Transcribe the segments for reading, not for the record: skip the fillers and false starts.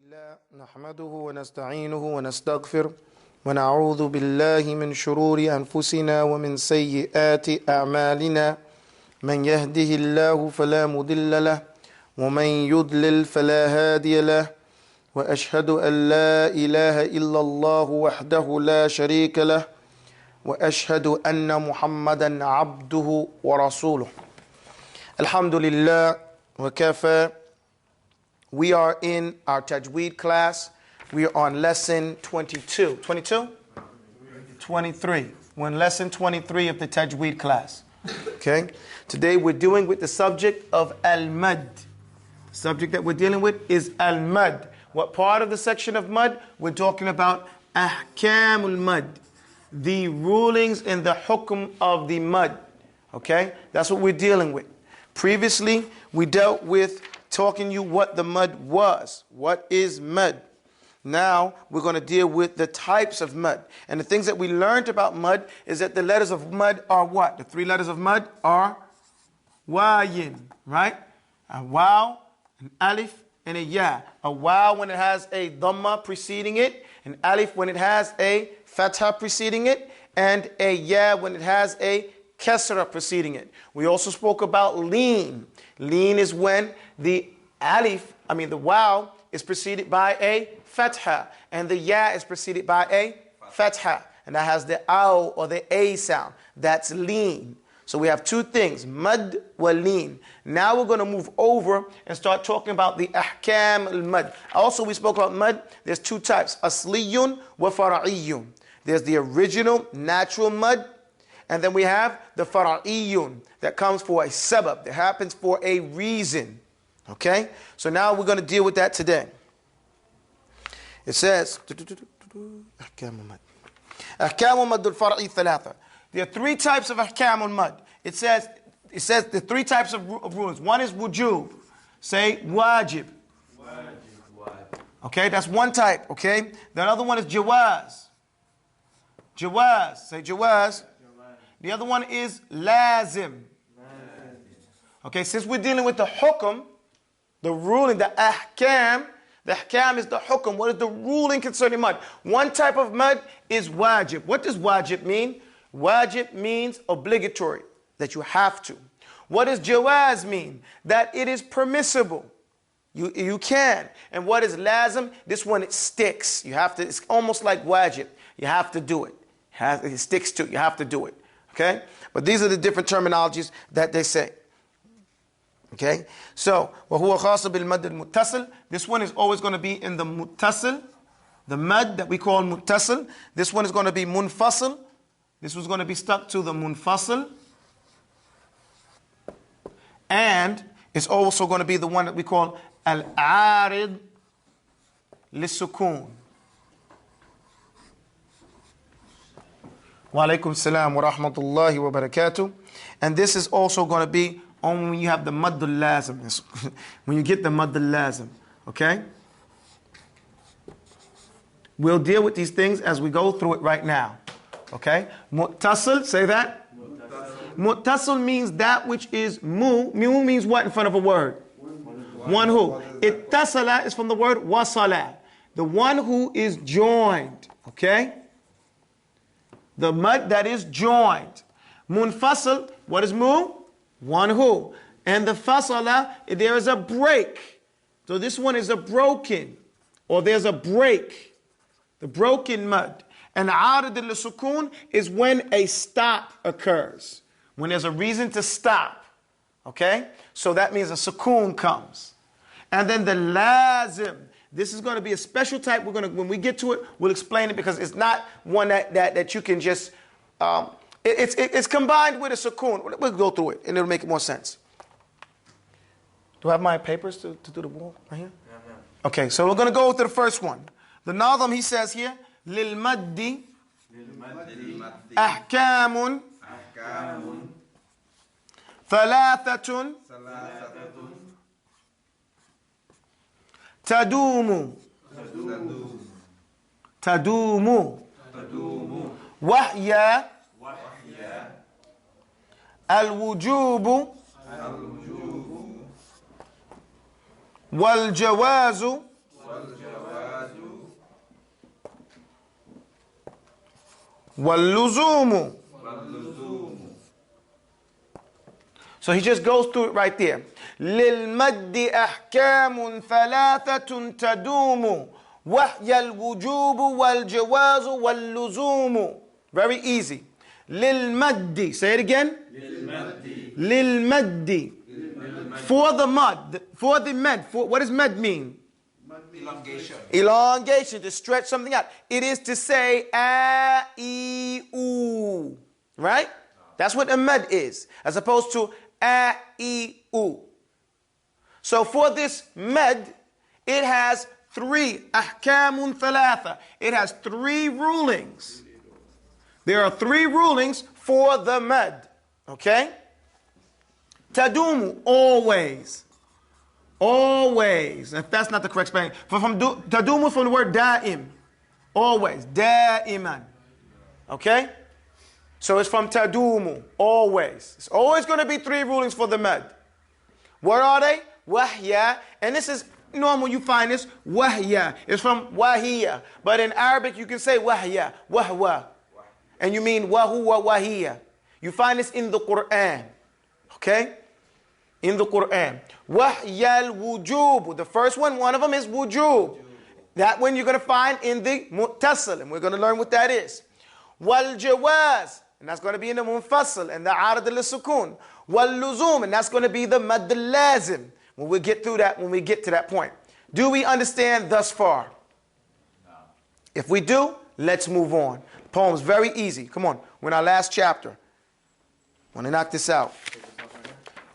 لله نحمده ونستعينه ونستغفر ونعوذ بالله من شرور أنفسنا ومن سيئات أعمالنا من يهده الله فلا مضل له ومن يضلل فلا هادي له وأشهد أن لا إله إلا الله وحده لا شريك له وأشهد أن محمدا عبده ورسوله الحمد لله وكفى. We are in our Tajweed class. We are on lesson 22. 22? 23. We're in lesson 23 of the Tajweed class. Okay? Today we're dealing with the subject of Al-Mad. The subject that we're dealing with is Al-Mad. What part of the section of Mad? We're talking about Ahkam al-Mad. The rulings and the hukm of the Mad. Okay? That's what we're dealing with. Previously, we dealt with talking you what the mud was. What is mud? Now we're going to deal with the types of mud. And the things that we learned about mud is that the letters of mud are what? The three letters of mud are wayin, right? A waw, an alif, and a ya. A waw when it has a dhamma preceding it, an alif when it has a fatha preceding it, and a ya when it has a kasra preceding it. We also spoke about lean. Lean is when the the waw is preceded by a fatha, and the ya is preceded by a fatha, and that has the aw or the a sound. That's lean. So we have two things, mad wa lean. Now we're going to move over and start talking about the ahkam al-mad. Also, we spoke about mad. There's two types, asliyun wa fara'iyun. There's the original natural mud, and then we have the fara'iyun that comes for a sabab, that happens for a reason. Okay? So now we're going to deal with that today. It says, Ahkam al-mad al-far'i thalatha. There are three types of ahkam al-mad. It says the three types of rulings. One is wujub. Say wajib. Okay, that's one type. Okay? The other one is jawaz. Jawaz. Say jawaz. The other one is lazim. Okay, since we're dealing with the hukm, the ruling, the ahkam is the hukm. What is the ruling concerning mud? One type of mud is wajib. What does wajib mean? Wajib means obligatory, that you have to. What does jawaz mean? That it is permissible. You can. And what is lazim? This one, it sticks. You have to, it's almost like wajib. You have to do it. It sticks to, you have to do it. Okay? But these are the different terminologies that they say. Okay? So, وَهُوَ خَاصَ بِالْمَدِّ الْمُتَّصِل. This one is always going to be in the muttasil, the mad that we call muttasil. This one is going to be munfasil. This one's going to be stuck to the munfasil. And it's also going to be the one that we call al-aarid lis-sukun. Wa alaykum salam wa rahmatullahi wa barakatuh. And this is also going to be only when you have the maddul lazim. When you get the maddul lazim. Okay? We'll deal with these things as we go through it right now. Okay? Muttasil, say that. Muttasil means that which is mu. Mu means what in front of a word? One who. Ittasala is from the word wasala. The one who is joined. Okay? The mud that is joined. Munfasil, what is mu? One who. And the fasala, there is a break. So this one is a broken, or there's a break. The broken mud. And aarid al-sukun is when a stop occurs. When there's a reason to stop. Okay? So that means a sukun comes. And then the lazim. This is going to be a special type. When we get to it, we'll explain it, because it's not one that you can just it's combined with a sukun. We'll go through it and it'll make more sense. Do I have my papers to do the wall right here? Yeah. Okay, so we're going to go to the first one. The Nadam, he says here, lil maddi ahkamun thalathatun tadumu wahya al-wujubu wal-jawazu واللزوم. So he just goes through it right there. للمد أحكام ثلاثة تدوم وهي الوجوب والجواز واللزوم. Very easy. للمد. Say it again. للمد. For the mud. For the med. What does med mean? Elongation. Elongation, to stretch something out. It is to say a, e, u. Right? That's what a med is. As opposed to a, e, u. So for this med, it has three. Ahkamun thalatha. It has three rulings. There are three rulings for the med. Okay? Tadumu, always. Always. If that's not the correct spelling. Tadumu from the word da'im. Always. Da'iman. Okay? So it's from tadumu. Always. It's always going to be three rulings for the med. What are they? Wahya. And this is normal, you find this. Wahya. It's from wahiya. But in Arabic, you can say wahya. Wahwa. And you mean wahuwa wahiya. You find this in the Qur'an. Okay? In the Qur'an. Wahyal wujub. The first one of them is wujub. That one you're going to find in the muttasil. And we're going to learn what that is. Wal jawaz. And that's going to be in the munfasil and the arad al-sukun. Wal luzum. And that's going to be the mad al-lazim. When we get through that, when we get to that point. Do we understand thus far? No. If we do, let's move on. The poem's very easy. Come on. We're in our last chapter. Want to knock this out.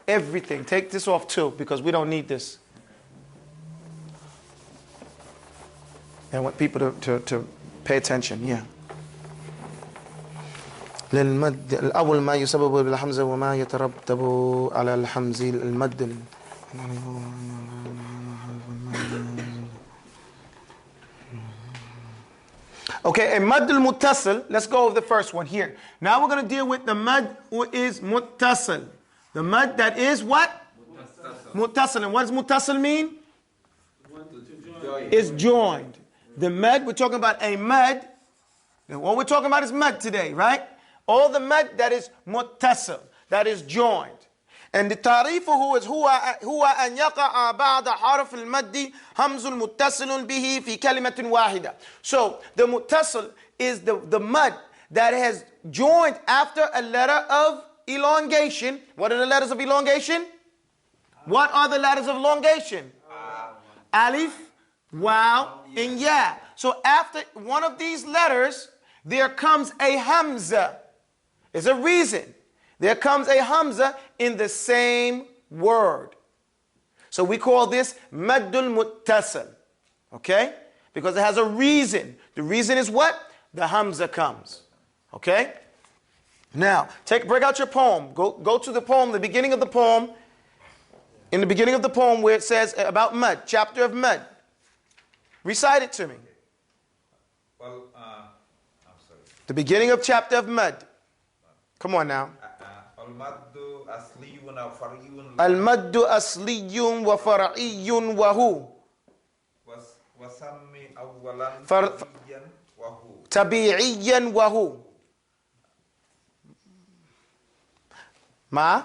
Everything. Take this off too, because we don't need this. I want people to pay attention. Yeah. للمد الأول ما يسبب بالحمزة وما يترتب على الحمز المد. Okay, a mad al-muttasil. Let's go over the first one here. Now we're going to deal with the mad is muttasil. The mad that is what? Muttasil. And what does muttasil mean? It's joined. The mad, we're talking about a mad. And what we're talking about is mad today, right? All the mad that is muttasil, that is joined. And the tarifuhu is huwa an yaqa'a ba'da harf al-maddi hamzun muttasilun bihi fi kalimatin wahida. So the muttasil is the mad that has joined after a letter of elongation. What are the letters of elongation? What are the letters of elongation? Alif, waw, and ya. So after one of these letters, there comes a hamza. There's a reason. There comes a hamza in the same word. So we call this maddul muttasil. Okay? Because it has a reason. The reason is what? The hamza comes. Okay? Now, break out your poem. Go to the poem, the beginning of the poem. In the beginning of the poem where it says about mud, chapter of mud. Recite it to me. Well, I'm sorry. The beginning of chapter of mud. Come on now. Al-maddu asliyun wa far'iyun. Al-maddu asliyun wa far'iyyun wa hu. Wasammi awwalan tabi'iyyan wa hu. Tabi'iyyan wa hu. Ma?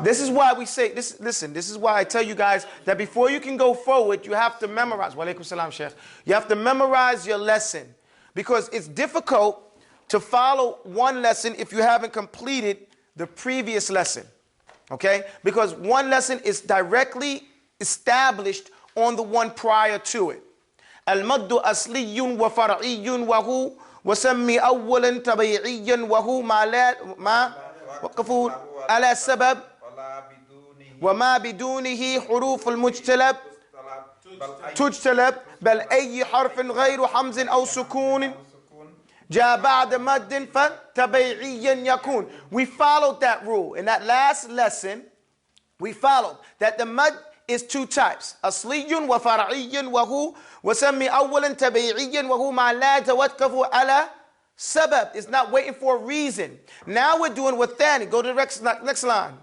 This is why we say, listen, this is why I tell you guys that before you can go forward, you have to memorize. Wa alaikum salam, Sheikh. You have to memorize your lesson. Because it's difficult to follow one lesson if you haven't completed the previous lesson. Okay? Because one lesson is directly established on the one prior to it. Al-maddu asliyun wa far'iyyun wa hu wa sammi awwalan tabi'iyyan wa hu ma وقفوا على سبب وما بدونه حروف المجتلب تجتلب بل أي حرف غير حمز أو سكون جاء بعد مد فتبعيا يكون. We followed that rule. In that last lesson, we followed that the mad is two types. أصلي وفرعي وهو وسمي أولا تبعيا وهو ما لا يتوقف على sabab. It's not waiting for a reason. Now we're doing with thani. Go to the next line.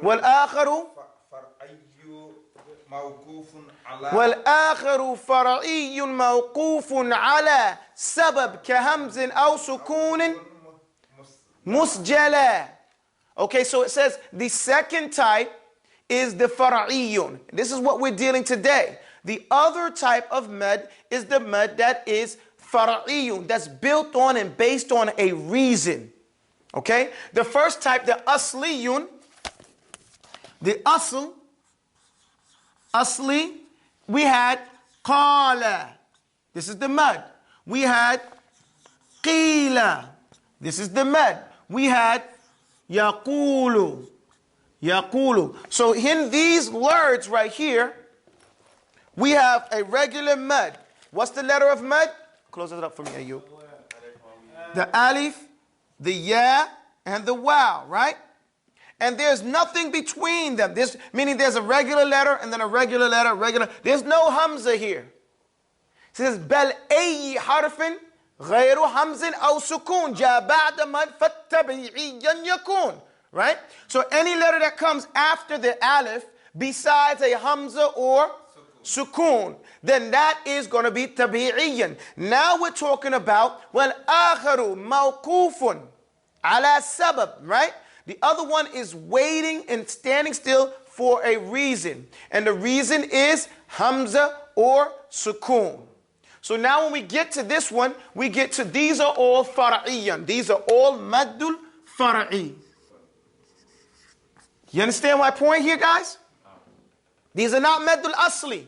والآخر موقوف على والآخر فرعي موقوف على سبب كهمز أو سكون مسجلا. Okay, so it says the second type is the fara'iyun. This is what we're dealing today. The other type of mad is the mad that is fara'iyun, that's built on and based on a reason. Okay? The first type, the asliyun, the asli, we had qala. This is the mad. We had qila. This is the mad. We had yaqulu. Yaqulu. So in these words right here, we have a regular mad. What's the letter of mad? Close it up for me, Ayyub. The alif, the ya, and the waw, right? And there's nothing between them. Meaning there's a regular letter and then a regular letter, regular. There's no hamza here. It says, بل أي حرف غير همز أو سكون جاء بعد مد فالتبعيا يكون. Right? So any letter that comes after the alif, besides a hamza or sukun, then that is going to be tabi'iyan. Now we're talking about akharu mawqufun ala sabab, right? The other one is waiting and standing still for a reason. And the reason is hamza or sukun. So now when we get to this one, we get to these are all fara'iyan. These are all maddul fara'i. You understand my point here, guys? These are not maddul asli.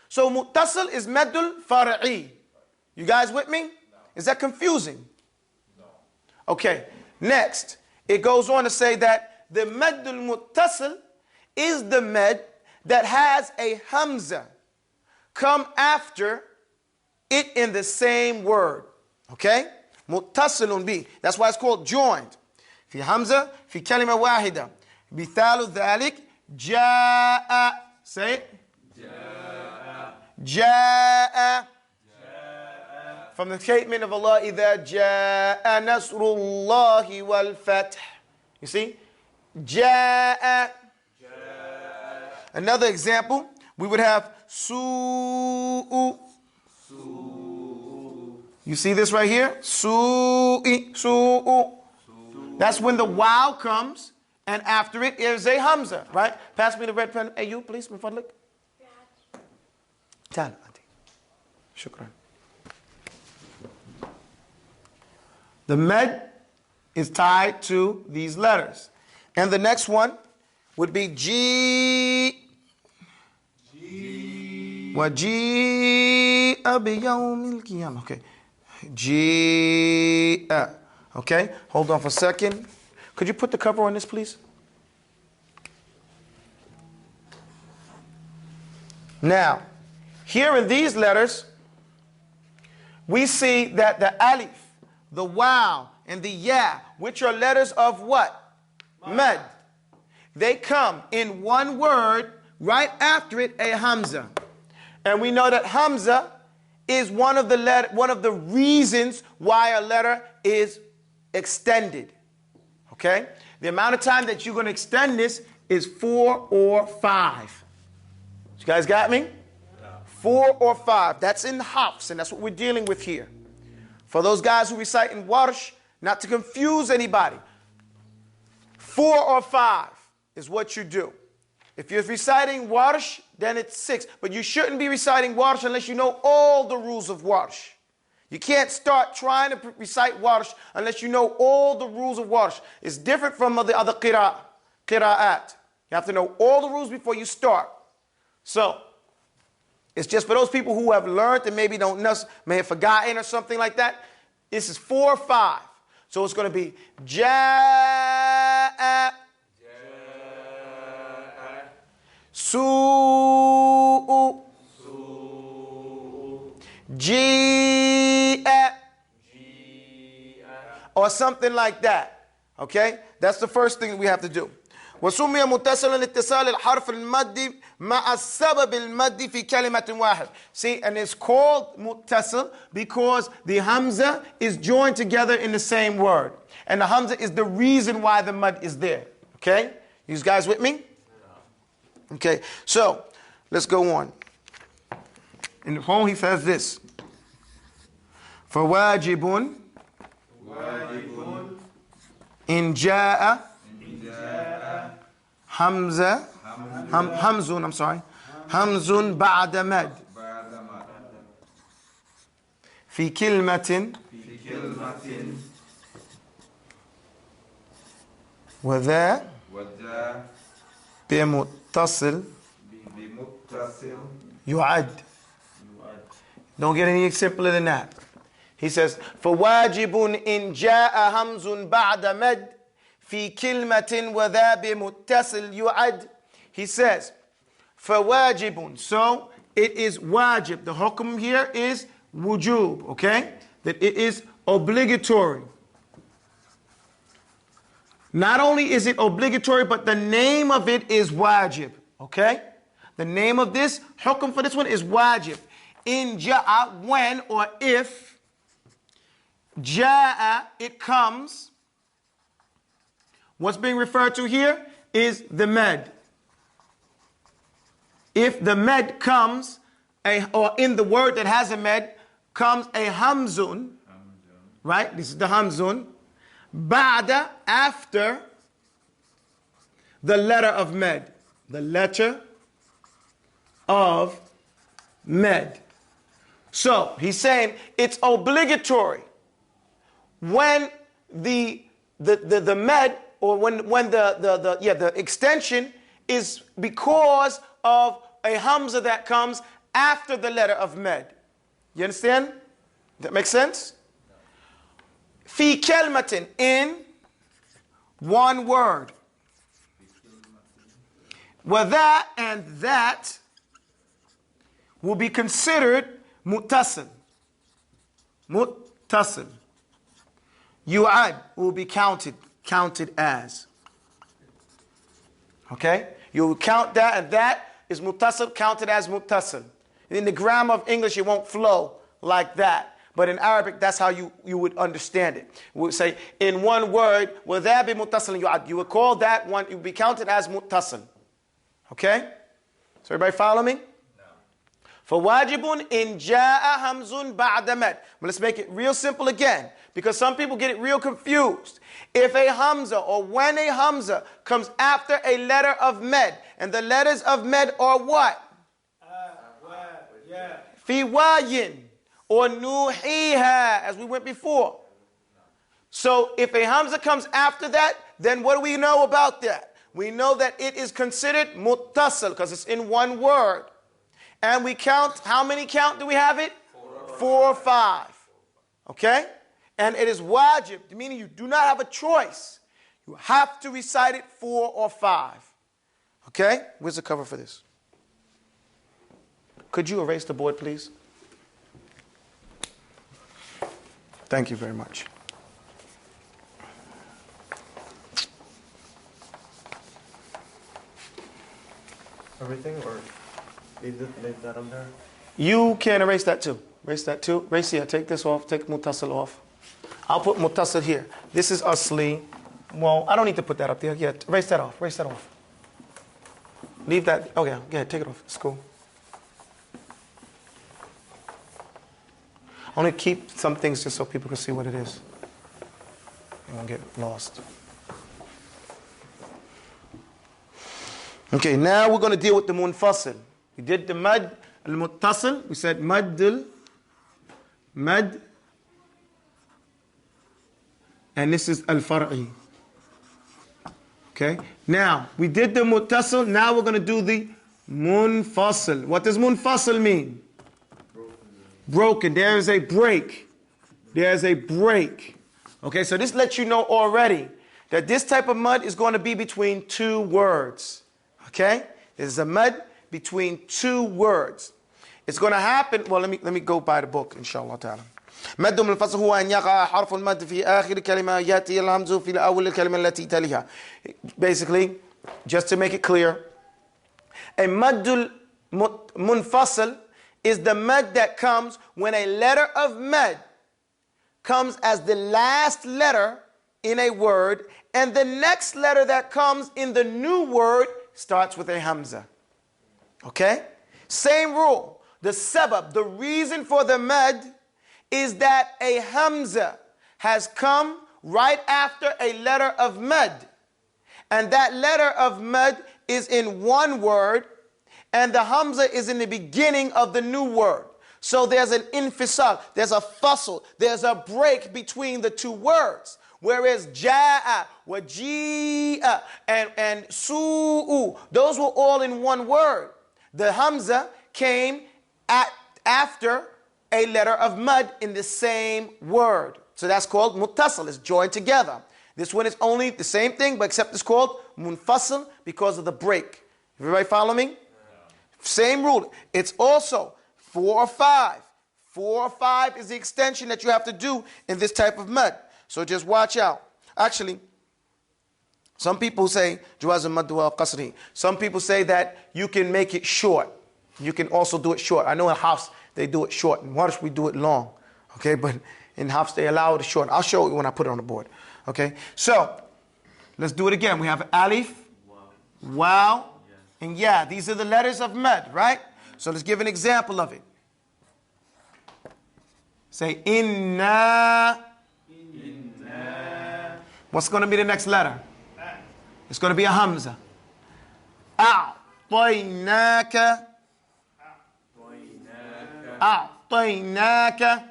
So muttasil is maddul fara'i. You guys with me? Is that confusing? No. Okay. Next, it goes on to say that the maddul muttasil is the mad that has a hamza come after it in the same word. Okay? Muttasilun bi. That's why it's called joined. Fi hamza, fi kalima wahida. Bithalu dhalik, ja'a. Say it. Ja'a. From the statement of Allah, إِذَا جَاءَ نَصْرُ اللَّهِ وَالْفَتْحِ. You see? Ja'a. Another example, we would have su'u. You see this right here? Su'i, su'u. That's when the waw comes, and after it is a hamza, right? Pass me the red pen. Hey, you, please, min fadlik. تعال أنتي. شكرا. The med is tied to these letters. And the next one would be G. وَجِيءَ بِيَوْمِ الْقِيَامَةِ. Okay. G. Okay. Hold on for a second. Could you put the cover on this, please? Now, here in these letters, we see that the alif, the waw, and the ya, which are letters of what? Mad. They come in one word, right after it, a hamza. And we know that hamza is one of the reasons why a letter is extended. Okay? The amount of time that you're going to extend this is 4 or 5. You guys got me? 4 or 5. That's in Hafs, and that's what we're dealing with here. For those guys who recite in Warsh, not to confuse anybody, 4 or 5 is what you do. If you're reciting Warsh, then it's 6. But you shouldn't be reciting Warsh unless you know all the rules of Warsh. You can't start trying to recite Warsh unless you know all the rules of Warsh. It's different from the other qira'at. You have to know all the rules before you start. So, it's just for those people who have learned and maybe may have forgotten or something like that. This is 4 or 5. So it's going to be ja'a, su'u, ji'a, or something like that. Okay? That's the first thing we have to do. وسمي متصلا لاتصال الحرف المد مع السبب المد في كلمة واحد. See, and it's called muttasil because the hamza is joined together in the same word. And the hamza is the reason why the mud is there. Okay? You guys with me? Okay. So, Let's go on. In the poem he says this. فواجب إن جاء همزة همز بعد مد في كلمة وذا بمتصل يعد. Don't get any simpler than that. He says, فواجب إن جاء همز بعد مد في كلمة وذا بمتصل يعد. He says, فواجب. So it is wajib. The hukm here is wujub, okay? That it is obligatory. Not only is it obligatory, but the name of it is wajib, okay? The name of this hukm for this one is wajib. In ja'a, when or if, ja'a, it comes. What's being referred to here is the med. If the med comes, or in the word that has a med, comes a hamzun, right? This is the hamzun. Ba'da, after the letter of med. The letter of med. So he's saying it's obligatory when the med, or when the extension is because of a hamza that comes after the letter of med. You understand? That makes sense? Fi kelmatin, in one word. Well, that and that will be considered muttasil. Muttasil. Yu'ad will be counted as. Okay? You count that, and that is muttasil, counted as muttasil. In the grammar of English, it won't flow like that. But in Arabic, that's how you would understand it. We would say, in one word, will there be muttasil yu'ad? You would call that one, it would be counted as muttasil. Okay? So everybody follow me? فَوَاجِبٌ إِنْ جَاءَ هَمْزٌ بَعْدَ مَدٍ. But let's make it real simple again, because some people get it real confused. If a hamza, or when a hamza comes after a letter of med, and the letters of med are what? Fi wayin, or nuhiha, as we went before. So if a hamza comes after that, then what do we know about that? We know that it is considered muttasil, because it's in one word. And we count, how many count do we have it? 4 or 5. Okay? And it is wajib, meaning you do not have a choice. You have to recite it 4 or 5. Okay? Where's the cover for this? Could you erase the board, please? Thank you very much. Everything, or leave that on there? You can erase that too. Erase that too. Erase here. Take this off. Take muttasil off. I'll put muttasil here. This is asli. Well, I don't need to put that up there. Yeah, erase that off. Erase that off. Leave that. Okay, go ahead. Take it off. It's cool. I want to keep some things just so people can see what it is. They won't get lost. Okay, now we're going to deal with the munfasil. We did the mad al-muttasil. We said mad, and this is al-far'i. Okay, now we did the muttasil. Now we're going to do the munfasil. What does munfasil mean? Broken. There is a break. There's a break. Okay, so this lets you know already that this type of mud is going to be between 2 words. Okay? There's a mud between 2 words. It's going to happen. Well, let me go by the book, inshallah ta'ala. مد منفصل هو أن يقع حرف المد في آخر كلمة يأتي الهمز في أول الكلمة التي تليها. Basically, just to make it clear, a مد منفصل is the mad that comes when a letter of mad comes as the last letter in a word, and the next letter that comes in the new word starts with a hamza. Okay? Same rule. The sabab, the reason for the mad, is that a hamza has come right after a letter of mad. And that letter of mad is in one word, and the hamza is in the beginning of the new word. So there's an infisal, there's a fasl, there's a break between the two words. Whereas ja'a, waji'a, and su'u, those were all in one word. The hamza came after a letter of mad in the same word. So that's called muttasil, it's joined together. This one is only the same thing, but except it's called munfasil because of the break. Everybody follow me? Same rule. It's also 4 or 5. 4 or 5 is the extension that you have to do in this type of mad. So just watch out. Actually, some people say jawaz al-mad wa qasri. Some people say that you can make it short. You can also do it short. I know in Hafs they do it short. In Warsh we do it long. Okay, but in Hafs they allow it short. I'll show you when I put it on the board. Okay, so let's do it again. We have alif, waw, and ya. These are the letters of mad, right? So let's give an example of it. Say inna. What's going to be the next letter? It's going to be a hamza. A'tainaka. A'tainaka.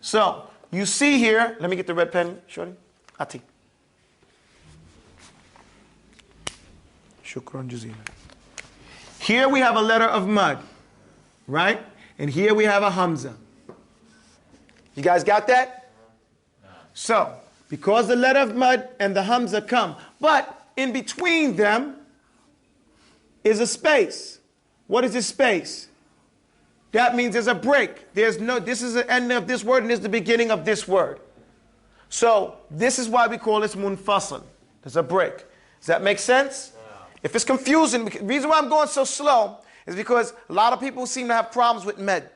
So, you see here, let me get the red pen, Shorty. Ati. Shukran jazeelan. Here we have a letter of mud, right? And here we have a hamza. You guys got that? So, because the letter of mud and the hamza come, but in between them is a space. What is this space? That means there's a break. This is the end of this word and this is the beginning of this word. So, this is why we call this munfasil. There's a break. Does that make sense? If it's confusing, the reason why I'm going so slow is because a lot of people seem to have problems with med.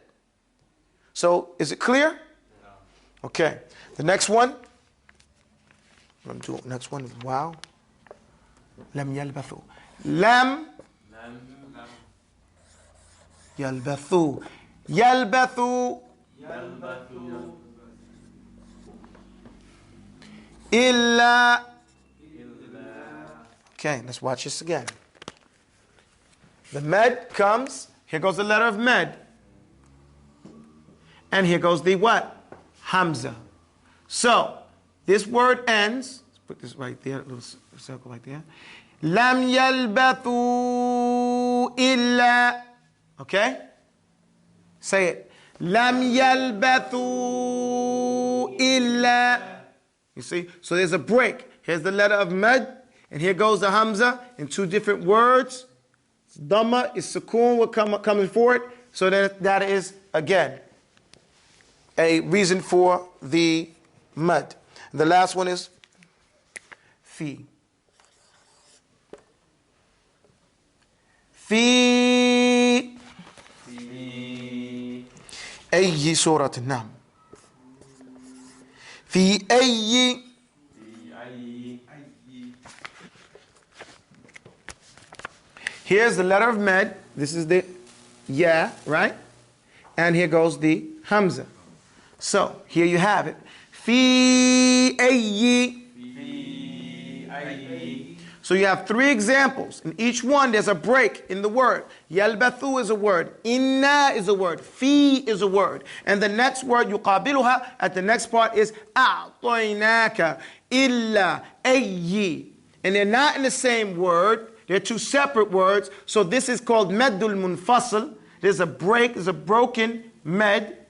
So, is it clear? Okay. The next one. Next one is wow. Lam yalbathu. Lam yalbathu. Yalbathu. Illa. Okay, let's watch this again. The med comes. Here goes the letter of med. And here goes the what? Hamza. So, this word ends. Let's put this right there, a little circle right there. Lam yalbathu illa. Okay? Say it. Lam yalbathu illa. You see? So there's a break. Here's the letter of med, and here goes the hamza in two different words. Dhamma is sukun will come before it. So that is, again, a reason for the mud. The last one is fi. Fi أي سورة نعم في أي Here's the letter of med. This is the ya, right? And here goes the hamza. So, here you have it. Fi ayyi. So you have 3 examples. In each one, there's a break in the word. Yalbathu is a word. Inna is a word. Fi is a word. And the next word, yuqabiluha, at the next part is a'tainaka illa ayyi. And they're not in the same word. They're 2 separate words. So this is called meddul munfasil. There's a break, there's a broken med.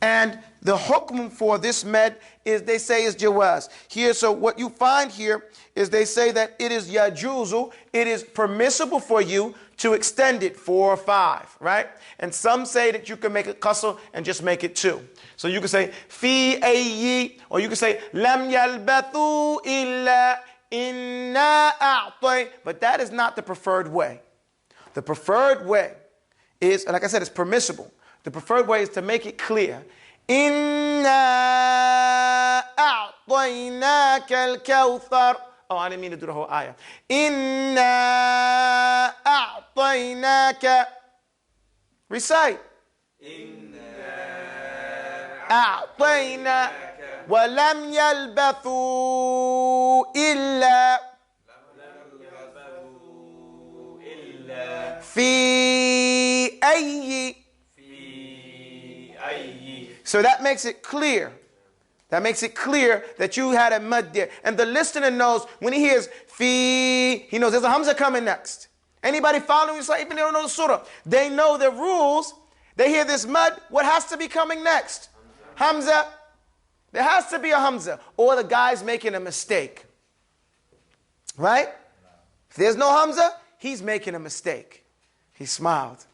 And the hukm for this med is, they say, is jawaz. Here, so what you find here is they say that it is yajuzu, it is permissible for you to extend it 4 or 5, right? And some say that you can make it qasr and just make it 2. So you can say fi ayyi, or you can say lam yalbathu illa inna a'tay, but that is not the preferred way. The preferred way is, like I said, it's permissible. The preferred way is to make it clear. Inna a'tainaka al-kawthar. Oh, I didn't mean to do the whole ayah. Inna a'tainaka. Recite. أعطينا ولم يلبثوا إلا في أي. So that makes it clear. That makes it clear that you had a mud there. And the listener knows when he hears fi, he knows there's a hamza coming next. Anybody following you, even if they don't know the surah, they know the rules. They hear this mud, what has to be coming next? Hamza. There has to be a hamza. Or the guy's making a mistake. Right? If there's no hamza, he's making a mistake. He smiled.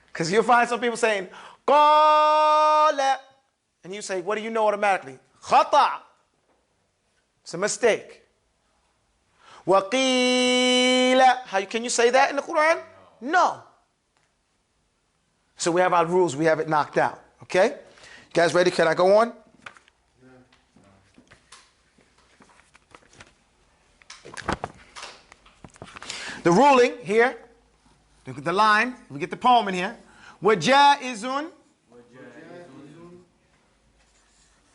Because you'll find some people saying, qala. And you say, what do you know automatically? Khata. It's a mistake. Waqila. Can you say that in the Qur'an? No. So we have our rules. We have it knocked out. Okay? You guys ready? Can I go on? The ruling here, look at the line, we get the poem in here. وَجَائِزٌ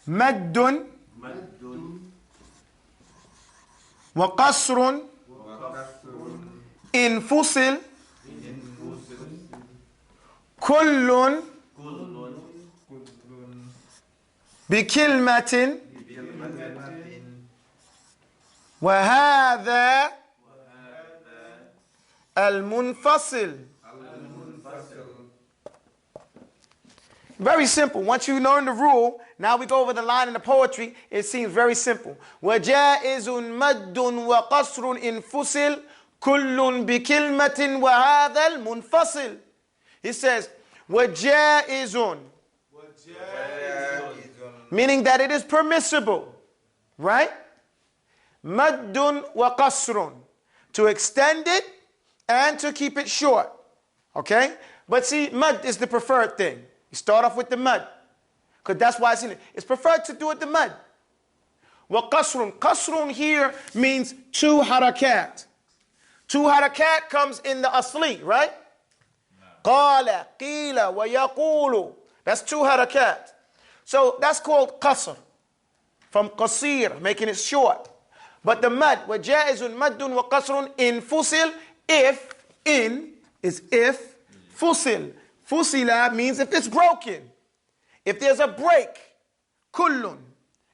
مَدٌّ وَقَصْرٌ انفصل كل بكلمة وهذا المنفصل. Very simple. Once you learn the rule, now we go over the line in the poetry. It seems very simple. وَجَائِزٌ مَدٌّ وَقَصْرٌ انفصل كل بكلمة وهذا المنفصل. He says, وَجَائِزٌ, meaning that it is permissible, right? مَدٌّ وَقَصْرٌ, to extend it and to keep it short, okay? But see, mud is the preferred thing. You start off with the mud, because that's why it's preferred to do it the mud. وَقَصْرٌ, qasrun here means two harakat. Two harakat comes in the asli, right? قَالَ قِيلَ وَيَقُولُ. That's two harakat. So that's called qasr. From qasir, making it short. But the mud, وَجَائِزٌ مَدٌّ وَقَصْرٌ انفصل, if, in, is if, fusil. Fusila means if it's broken. If there's a break. Kullun.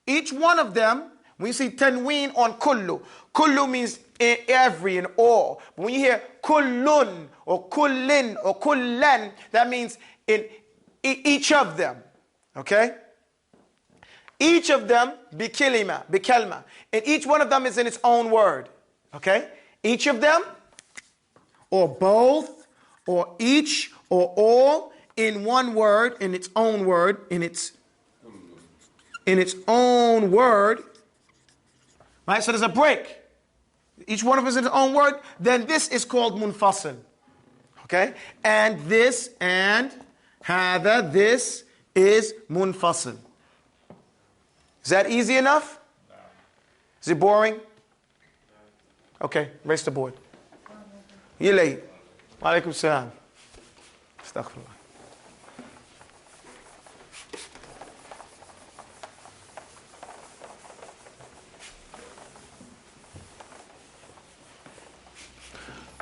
Each one of them, when you see tanween on kullu, kullu means in every and all. But when you hear kullun or kullin or kullan, that means in each of them. Okay? Each of them bikalma. And each one of them is in its own word. Okay? Each of them, or both, or each, or all, in one word, in its own word, in its own word. Right? So there's a break. Each one of us in its own word. Then this is called munfasil. Okay? And this and hada, this is munfasil. Is that easy enough? Is it boring? Okay, raise the board. You're late. Wa alaikum salam. Astaghfirullah.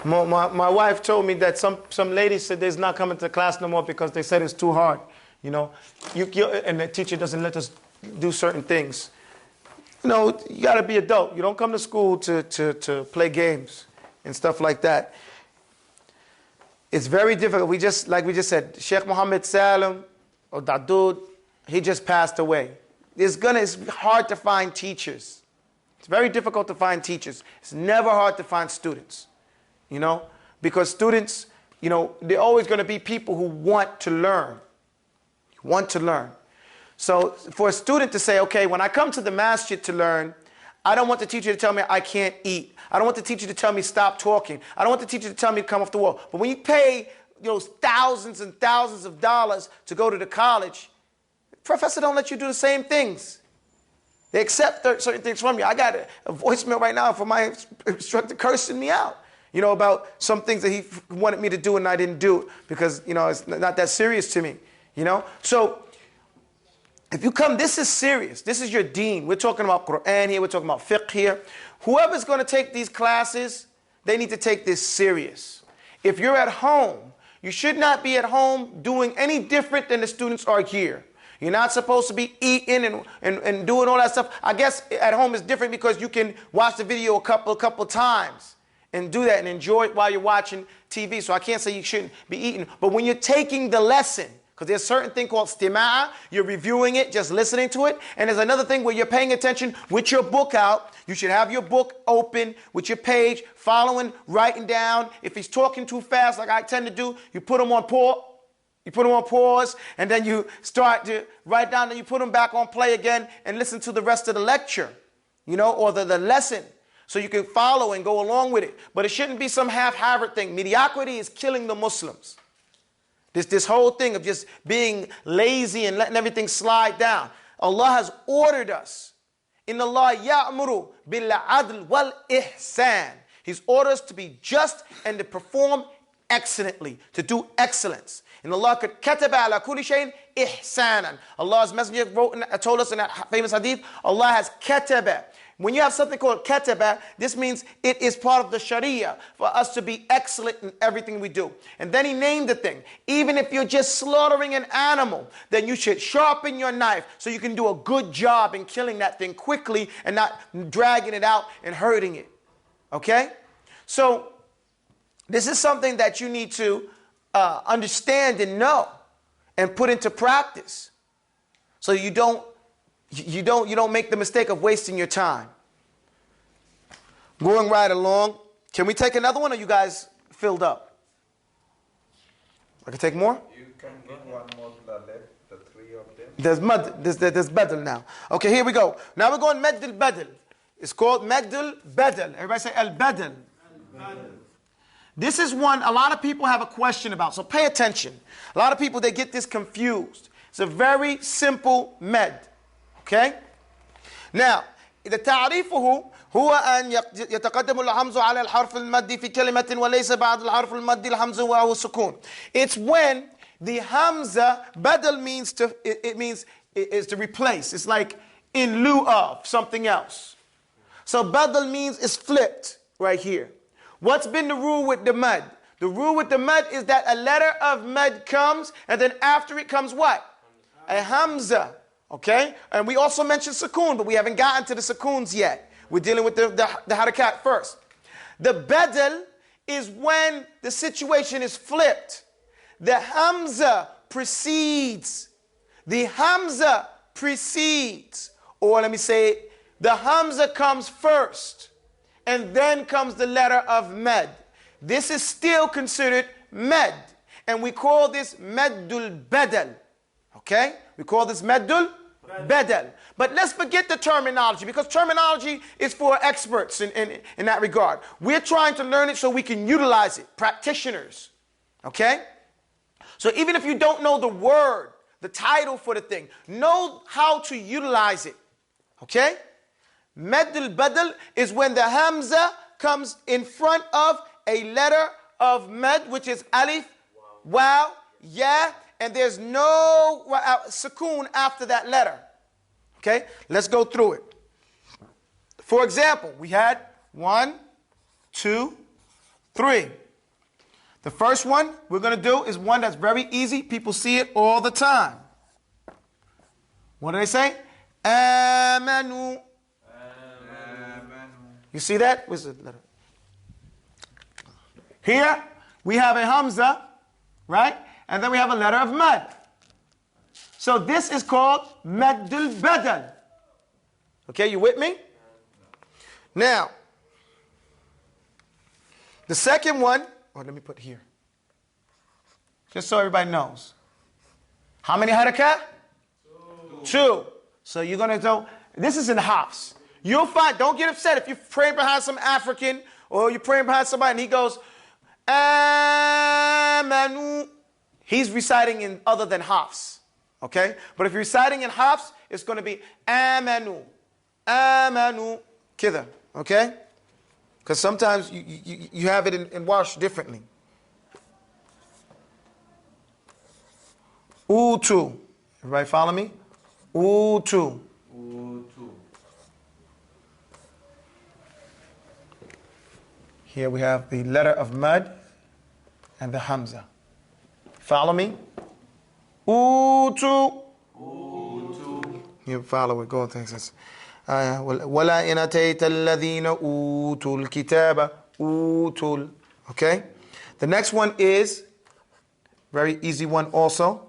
My wife told me that some ladies said they're not coming to class no more because they said it's too hard. You know, and the teacher doesn't let us do certain things. You know, you got to be adult. You don't come to school to play games and stuff like that. It's very difficult. Like we just said, Sheikh Muhammad Salim or Dadoud, he just passed away. It's hard to find teachers. It's very difficult to find teachers. It's never hard to find students. You know, because students, you know, they're always going to be people who want to learn. So for a student to say, okay, when I come to the masjid to learn, I don't want the teacher to tell me I can't eat. I don't want the teacher to tell me stop talking. I don't want the teacher to tell me to come off the wall. But when you pay thousands and thousands of dollars to go to the college, the professor don't let you do the same things. They accept certain things from you. I got a voicemail right now from my instructor cursing me out, about some things that he wanted me to do and I didn't do because, it's not that serious to me, So if you come, this is serious. This is your deen. We're talking about Qur'an here. We're talking about fiqh here. Whoever's going to take these classes, they need to take this serious. If you're at home, you should not be at home doing any different than the students are here. You're not supposed to be eating and doing all that stuff. I guess at home is different because you can watch the video a couple times and do that and enjoy it while you're watching TV. So I can't say you shouldn't be eating. But when you're taking the lesson, because there's a certain thing called istima'a, you're reviewing it, just listening to it. And there's another thing where you're paying attention with your book out. You should have your book open with your page, following, writing down. If he's talking too fast, like I tend to do, you put him on pause. You put them on pause, and then you start to write down, and you put them back on play again and listen to the rest of the lecture, or the lesson, so you can follow and go along with it. But it shouldn't be some half-hearted thing. Mediocrity is killing the Muslims. This whole thing of just being lazy and letting everything slide down. Allah has ordered us. Inna Allah ya'muru bil adl wal ihsan. He's ordered us to be just and to perform excellently, to do excellence. And Allah could kataba ala kulli shayin ihsanan. Allah's messenger told us in that famous hadith, Allah has kataba. When you have something called kataba, this means it is part of the sharia for us to be excellent in everything we do. And then he named the thing. Even if you're just slaughtering an animal, then you should sharpen your knife so you can do a good job in killing that thing quickly and not dragging it out and hurting it. Okay? So this is something that you need to understand and know and put into practice, so you don't make the mistake of wasting your time. Going right along. Can we take another one, or you guys filled up? I can take more. You can give one more to the left, the three of them. There's badal now. Okay, here we go. Now we're going mad al badal. It's called mad al badal. Everybody say al badal. This is one a lot of people have a question about, so pay attention. A lot of people, they get this confused. It's a very simple med. Okay? Now, إذا تعريفه هو أن يتقدم الحمز على الحرف المادي في كلمة وليس بعد الحرف المادي الحمز وهو السكون. It's when the hamza, badal means is to replace. It's like in lieu of something else. So badal means it's flipped right here. What's been the rule with the mad? The rule with the mad is that a letter of mad comes, and then after it comes what? A hamza. Okay? And we also mentioned sukun, but we haven't gotten to the sukuns yet. We're dealing with the harakat first. The badal is when the situation is flipped. The hamza precedes. The hamza precedes. Or let me say, the hamza comes first. And then comes the letter of med. This is still considered med. And we call this meddul badal. Okay? We call this meddul badal. But let's forget the terminology, because terminology is for experts in that regard. We're trying to learn it so we can utilize it. Practitioners. Okay? So even if you don't know the word, the title for the thing, know how to utilize it. Okay? Mad al-badal is when the hamza comes in front of a letter of mad, which is alif, waw, ya, and there's no sukun after that letter. Okay, let's go through it. For example, we had 1, 2, 3. The first one we're going to do is one that's very easy. People see it all the time. What do they say? Amanu. You see that? Where's the letter? Here, we have a hamza, right? And then we have a letter of mad. So this is called maddul badal. Okay, you with me? Now, the second one, let me put here. Just so everybody knows. How many harakat? 2. So you're going to go, this is in Hafs. You'll find, don't get upset if you're praying behind some African or you're praying behind somebody and he goes, Amanu. He's reciting in other than Hafs. Okay? But if you're reciting in Hafs, it's going to be Amanu. آمنوا كذا. Okay? Because sometimes you have it in wash differently. Utu. Everybody follow me? Utu. Here we have the letter of mud and the hamza. Follow me? Utu. You follow it. Go on. Thanks. وَلَا إِنْ أَتَيْتَ الَّذِينَ أُوتُوا الْكِتَابَ أُوتُوا. Okay? The next one is very easy one also.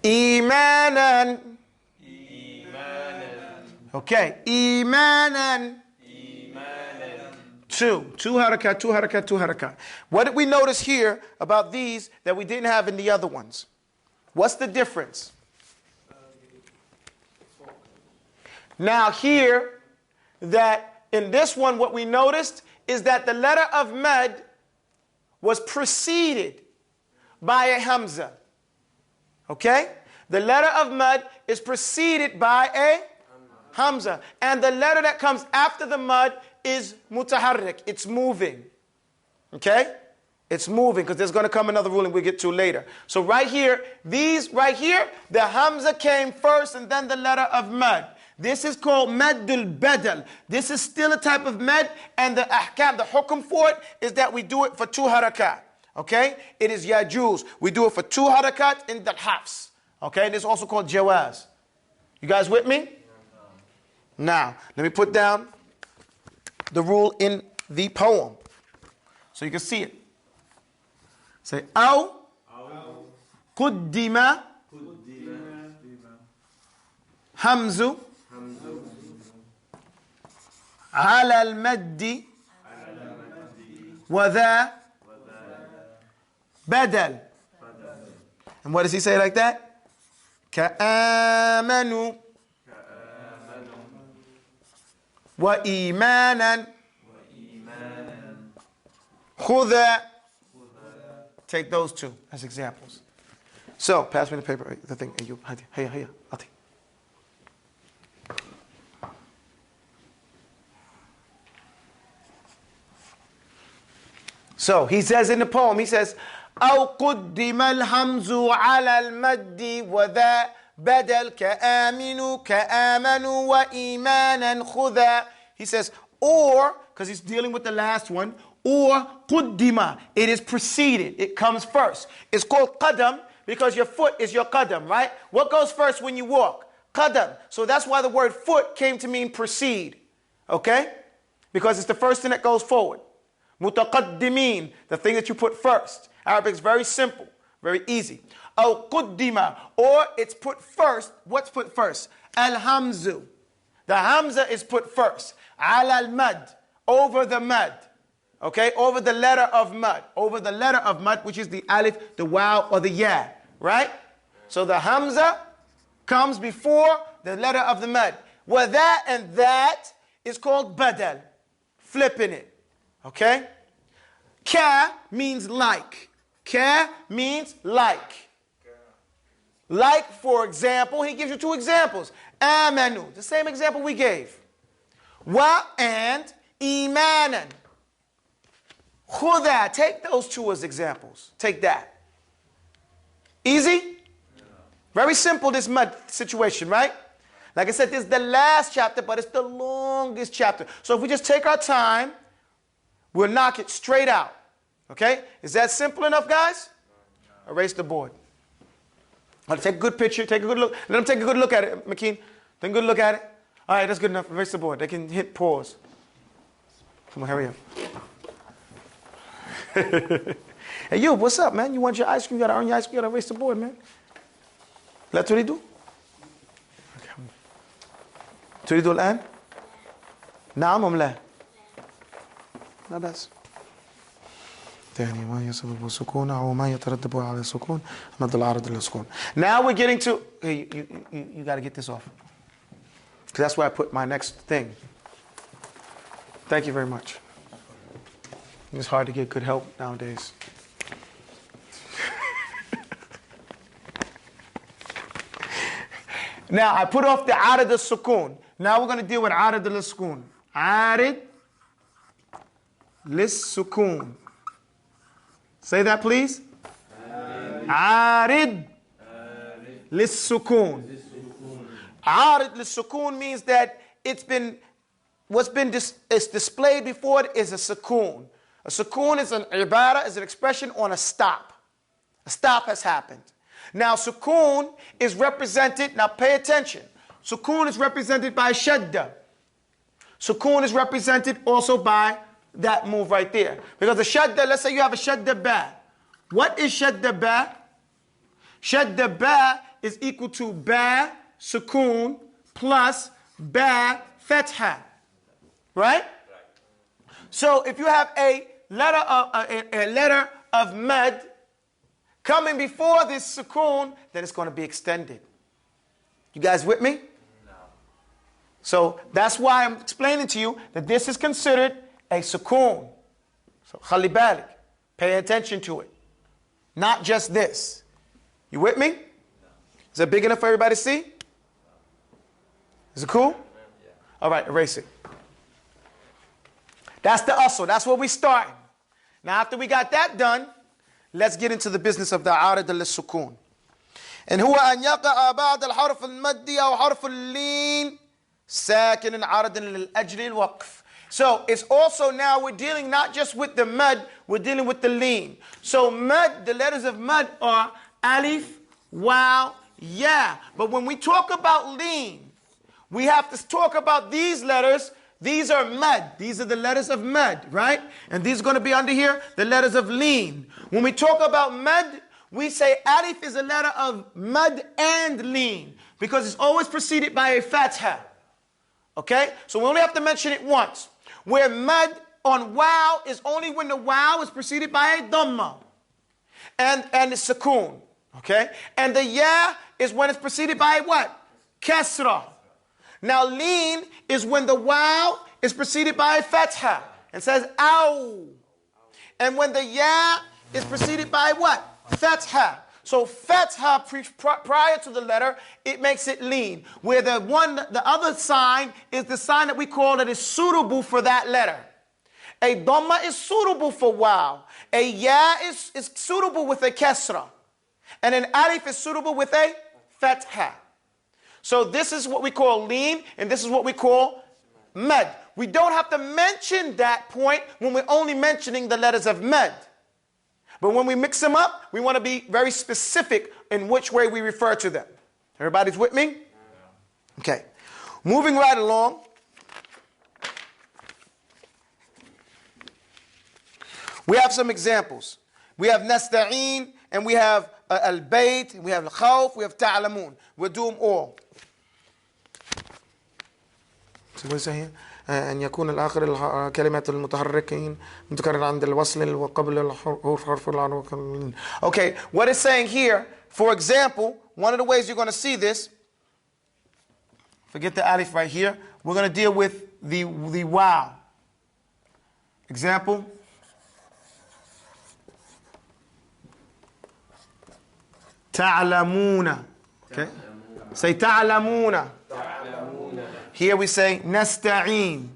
إيمانا. Okay, إيمانا. Two harakat, two harakat, two harakat. What did we notice here about these that we didn't have in the other ones? What's the difference? Now here, that in this one what we noticed is that the letter of mad was preceded by a hamza. Okay? The letter of mud is preceded by a hamza. And the letter that comes after the mud is mutaharrik. It's moving. Okay? It's moving because there's going to come another ruling we'll get to later. So right here, these right here, the hamza came first and then the letter of mud. This is called maddul badal. This is still a type of mad, and the ahkam, the hukum for it is that we do it for two harakat. Okay? It is yajuz. We do it for two harakat in the hafs. Okay? This is also called jawaz. You guys with me? Now, let me put down the rule in the poem so you can see it. Say, aw quddima hamzu ala al-maddi wa dha badal. And what does he say like that? Ka'amanu wa imanan khudha. Take those two as examples. So, pass me the paper, the thing. Hey, Ati. So, he says in the poem, he says, أو قدم الهمز على المد وذا بدل كآمنوا وإيمانا خذا. He says, or, because he's dealing with the last one, or قدم, it is preceded, it comes first. It's called qadam because your foot is your qadam, right? What goes first when you walk? Qadam. So that's why the word foot came to mean precede, okay? Because it's the first thing that goes forward. Mutaqaddimin, the thing that you put first. Arabic is very simple, very easy. Aw quddima, or it's put first. What's put first? Al-hamzu. The hamza is put first. Ala al-mad, over the mad. Okay, over the letter of mud. Over the letter of mud, which is the alif, the waw, or the ya. Right? So the hamza comes before the letter of the mud. Well, that and that is called badal. Flipping it. Okay? Ka means like. Ka means like. Like, for example, he gives you two examples. Amanu, the same example we gave. Wa and imanan. Khuda, take those two as examples. Take that. Easy? Very simple, this mud situation, right? Like I said, this is the last chapter, but it's the longest chapter. So if we just take our time, we'll knock it straight out. Okay? Is that simple enough, guys? Erase the board. I'll take a good picture, take a good look. Let them take a good look at it, McKean. Take a good look at it. All right, that's good enough. Erase the board. They can hit pause. Come on, hurry up. Hey, you, what's up, man? You want your ice cream? You got to earn your ice cream. You got to erase the board, man. لا تريدوا؟ تريدوا الآن؟ نعم أم لا؟ لا بأس. ثاني ما يسبب السكون أو ما يترتب على السكون مد العارض للسكون. Now we're getting to, hey, you got to get this off. Because that's where I put my next thing. Thank you very much. It's hard to get good help nowadays. Now, I put off the arid al-sukun. Now we're going to deal with arid al-sukun. Arid lis-sukun. Say that, please. Arid lis-sukun. Arid lis-sukun means that it's displayed before it is a sukun. A sukun is an ibara, is an expression on a stop. A stop has happened. Now, sukun is represented, now pay attention. Sukun is represented by shadda. Sukun is represented also by that move right there. Because the shadda, let's say you have a shadda ba. What is shadda ba? Shadda ba is equal to ba, sukun, plus ba, fatha. Right? So if you have a letter of mad coming before this sukun, then it's going to be extended. You guys with me? No. So that's why I'm explaining to you that this is considered a sukun. So khali balik. Pay attention to it. Not just this. You with me? No. Is that big enough for everybody to see? Is it cool? Yeah. All right, erase it. That's the asl. That's where we start. Now, after we got that done, let's get into the business of the arid al-sukun. And huwa an yaqa'a ba'd al-harf al-maddi aw harf al-lin sakinan aradan lil-ajli al-waqf. So it's also now we're dealing not just with the mad, we're dealing with the lean. So mad, the letters of mad are alif, waw, ya. But when we talk about lean, we have to talk about these letters. These are mad. These are the letters of mad, right? And these are going to be under here, the letters of lean. When we talk about mad, we say alif is a letter of mad and lean because it's always preceded by a fatha. Okay? So we only have to mention it once. Where mad on waw is only when the waw is preceded by a dhamma and the sukun. Okay? And the ya is when it's preceded by what? Kasra. Now, lean is when the waw is preceded by a fatha and says ow. And when the ya is preceded by what? Fatha. So fatha prior to the letter, it makes it lean. Where the other sign is the sign that we call that is suitable for that letter. A dhamma is suitable for waw. A ya is suitable with a kasra. And an alif is suitable with a fatha. So this is what we call lean, and this is what we call mad. We don't have to mention that point when we're only mentioning the letters of mad. But when we mix them up, we want to be very specific in which way we refer to them. Everybody's with me? Okay. Moving right along. We have some examples. We have nasta'een, and we have al-bayt, we have al-khawf, we have ta'lamun. We'll do them all. So what is it here? أن يكون الآخر كلمات المتحركين متكرر عند الوصل وقبل الحروف حرف العرب. Okay, what it's saying here, for example, one of the ways you're going to see this, forget the alif right here, we're going to deal with the waw. Example. تعلمون. Okay. Say تعلمون. Here we say nasta'een.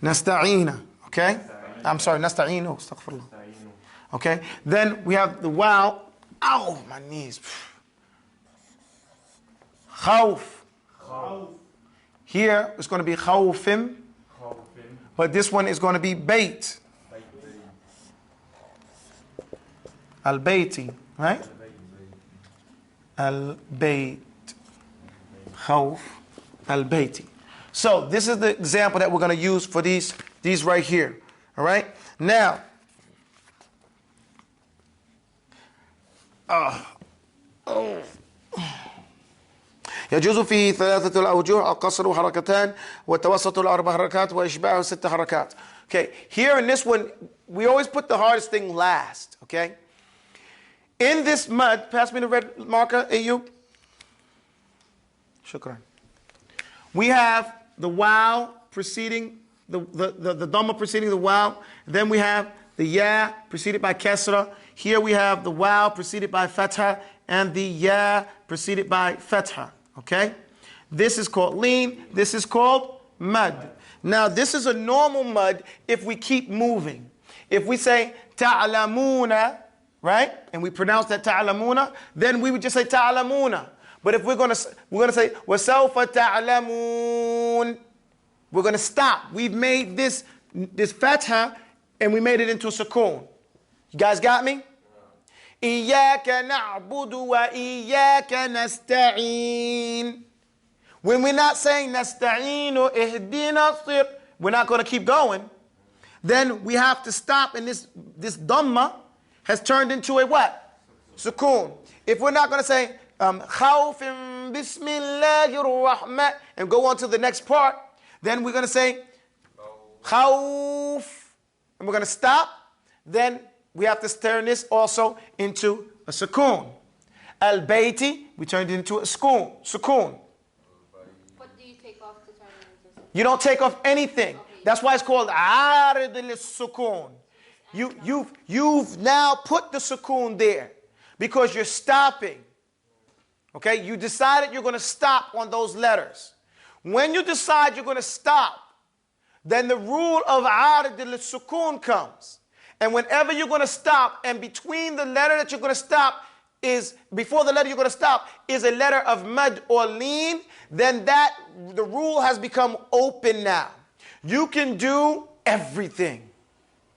Nasta'ina. Okay? I'm sorry, nasta'inu. Astaghfirullah. Okay? Then we have the waw. Ow, my knees. Khawf. Here it's going to be khawfim. But this one is going to be bait. Al-bayti, right? Al-bayt. Khawf. Al-bayti. So this is the example that we're going to use for these right here. All right? Now, يجوز فيه ثلاثة الأوجه القصر وحركتان والتوسط الأربع حركات وإشباع ست حركات. Okay, here in this one, we always put the hardest thing last. Okay? In this mud, pass me the red marker, Ayub. Shukran. We have the wow preceding the dhamma preceding the wow. Then we have the ya preceded by kasra. Here we have the wow preceded by fatha and the ya preceded by fatha. Okay? This is called lean. This is called mud. Now, this is a normal mud if we keep moving. If we say ta'lamuna, right? And we pronounce that ta'lamuna, then we would just say ta'lamuna. But if we're going to say wasawfa ta'lamun, we're going to stop. We've made this fatha and we made it into a sukun. You guys got me? Iyyaka na'budu wa iyyaka nasta'in. When we're not saying nasta'in or ihdina sir, we're not going to keep going. Then we have to stop, and this dhamma has turned into a what? Sukun. If we're not going to say khawfin bismillahir rahman and go on to the next part, then we're going to say khawf and we're going to stop. Then we have to turn this also into a sukun. Al-bayti, we turned it into a sukun. What do you take off to turn it into sukun? You don't take off anything. Okay. That's why it's called arid al-sukun. You've now put the sukun there because you're stopping. Okay, you decided you're going to stop on those letters. When you decide you're going to stop, then the rule of arid al-sukun comes. And whenever you're going to stop, and between the letter that you're going to stop is, before the letter you're going to stop, is a letter of mud or lean, then the rule has become open now. You can do everything.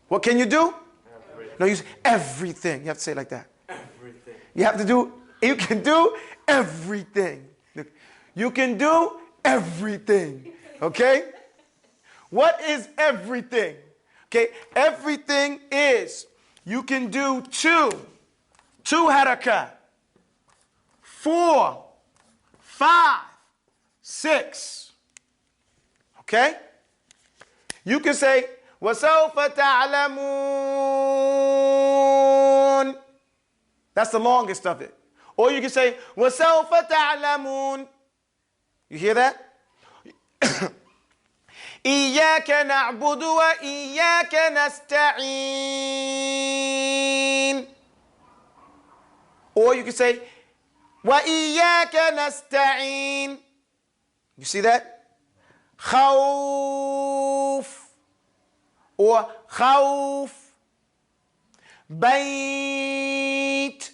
What can you do? Everything. No, you say everything. You have to say it like that. Everything. You can do everything. You can do everything. Okay? What is everything? Okay, everything is, you can do two harakah, 4, 5, 6. Okay? You can say, وَسَوْفَ تَعْلَمُونَ. That's the longest of it. Or you can say, وَسَوْفَ تَعْلَمُونَ. You hear that? إِيَّاكَ نَعْبُدُ وَإِيَّاكَ نَسْتَعِينُ. Or you can say, وَإِيَّاكَ نَسْتَعِينُ. You see that? خوف. Or خوف. بيت.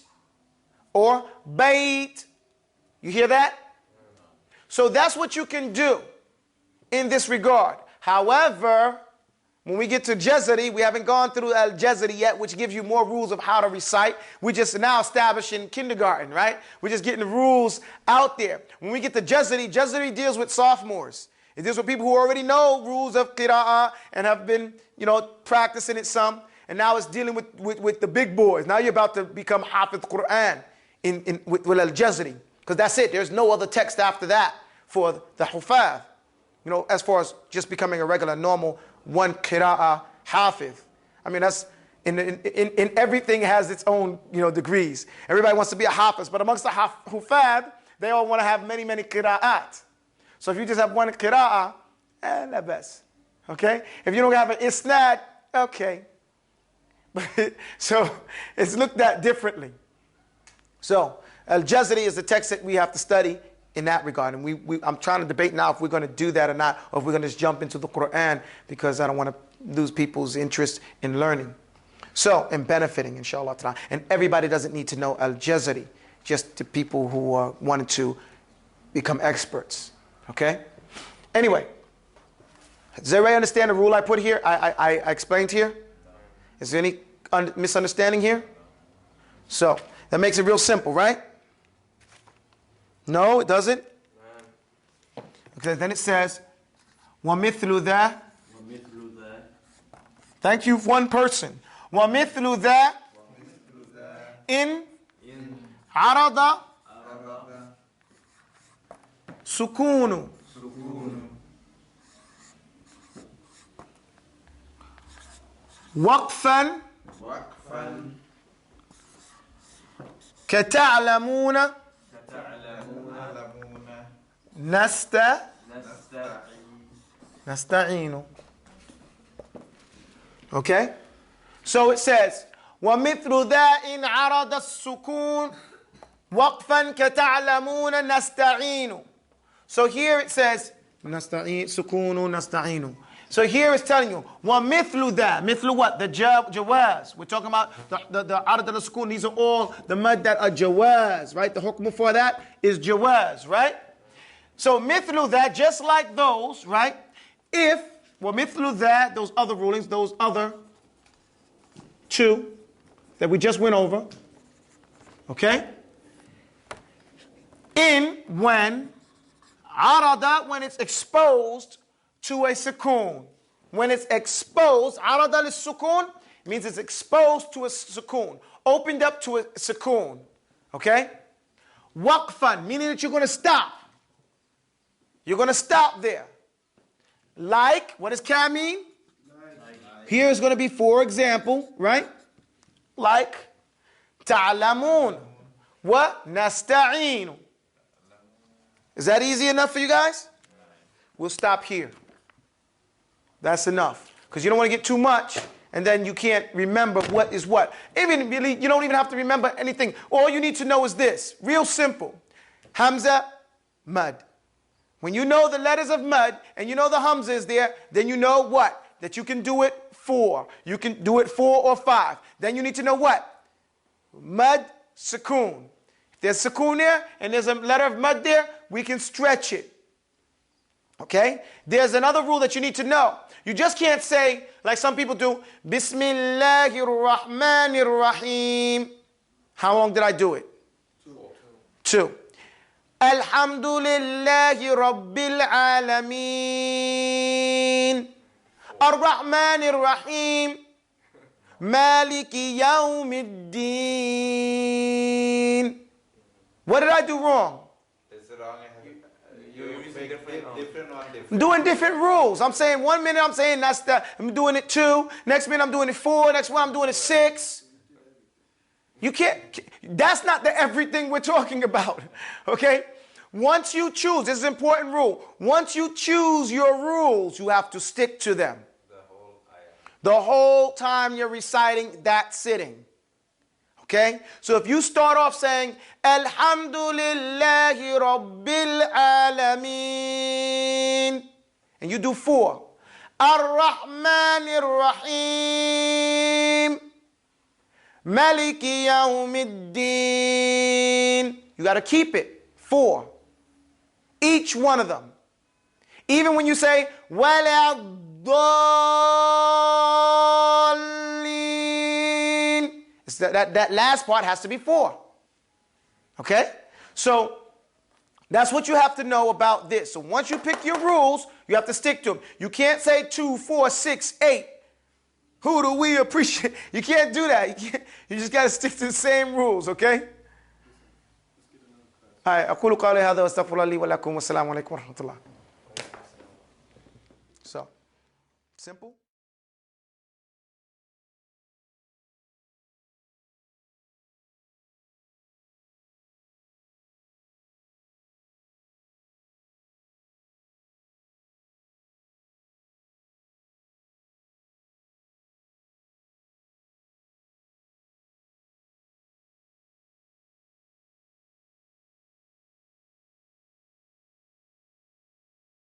Or bait. You hear that? So that's what you can do in this regard. However, when we get to Jazari, we haven't gone through Al-Jazari yet, which gives you more rules of how to recite. We're just now establishing kindergarten, right? We're just getting the rules out there. When we get to Jazari, Jazari deals with sophomores. It deals with people who already know rules of qira'ah and have been, practicing it some. And now it's dealing with the big boys. Now you're about to become Hafiz Qur'an with Al-Jazari. Because that's it. There's no other text after that for the Hufaz. As far as just becoming a regular, normal, one qira'ah hafiz. I mean, that's, in everything has its own, degrees. Everybody wants to be a hafiz, but amongst the hufad, they all want to have many, many qira'at. So if you just have one qira'ah, la bas. Okay? If you don't have an isnad, okay. So it's looked at differently. So Al-Jazari is the text that we have to study in that regard. And I'm trying to debate now if we're going to do that or not, or if we're going to just jump into the Qur'an, because I don't want to lose people's interest in learning. So, and benefiting, inshallah ta'ala. And everybody doesn't need to know Al-Jazari, just the people who wanted to become experts. Okay? Anyway, does everybody understand the rule I put here? I explained here? Is there any misunderstanding here? So, that makes it real simple, right? No, it doesn't. Okay, then it says, وَمِثْلُ ذَا. Thank you, one person. وَمِثْلُ ذَا in عَرَضَ سُكُونُ وَقْفًا كتعلمون نستعين. Okay? So it says, ومثل ذا إن عرض السكون وقفا كتعلمون نستعين. So here it says, نستعين سكون نستعين. So here it's telling you, ومثل ذا, مثل what? The jawaz. We're talking about the عرض السكون. These are all the mud that are jawaz, right? The hukm for that is jawaz, right? So مثل ذا, just like those, right? If, ومثل ذا, those other rulings, those other two that we just went over, okay? In, when, arada, when it's exposed to a sukun. When it's exposed, arada lis-sukun means it's exposed to a sukun, opened up to a sukun, okay? Waqfan, meaning that you're going to stop. You're going to stop there. Like, what does ka mean? Here is going to be, for example, right? Like, ta'lamun wa nasta'inu. Is that easy enough for you guys? We'll stop here. That's enough. Because you don't want to get too much, and then you can't remember what is what. Even really, you don't even have to remember anything. All you need to know is this. Real simple. Hamza, mad. When you know the letters of mud and you know the hamza is there, then you know what? That you can do it 4. You can do it 4 or 5. Then you need to know what? Mud, sukun. If there's sukun there and there's a letter of mud there, we can stretch it. Okay? There's another rule that you need to know. You just can't say, like some people do, Bismillahir Rahmanir Rahim. How long did I do it? 2. Alhamdulillahi Rabbil Alameen. Ar-Rahmanir Rahim. Maliki Yawmiddin. What did I do wrong? It's wrong. You make different one. I'm doing different rules. I'm saying 1 minute I'm saying I'm doing it 2. Next minute I'm doing it 4. Next one I'm doing it 6. You can't, that's not the everything we're talking about. Okay? Once you choose, this is an important rule. Once you choose your rules, you have to stick to them. The whole time you're reciting that sitting. Okay? So if you start off saying, Alhamdulillahi Rabbil Alameen, and you do 4, Ar-Rahmanir Rahim, Maliki Yawmiddin. You got to keep it. 4. Each one of them. Even when you say, Waladdallin, that last part has to be 4. Okay? So, that's what you have to know about this. So once you pick your rules, you have to stick to them. You can't say 2, 4, 6, 8. Who do we appreciate? You can't do that. You just got to stick to the same rules, okay? Hi, أقول قولي هذا واستغفر الله لي ولكم والسلام عليكم ورحمة الله. So, simple.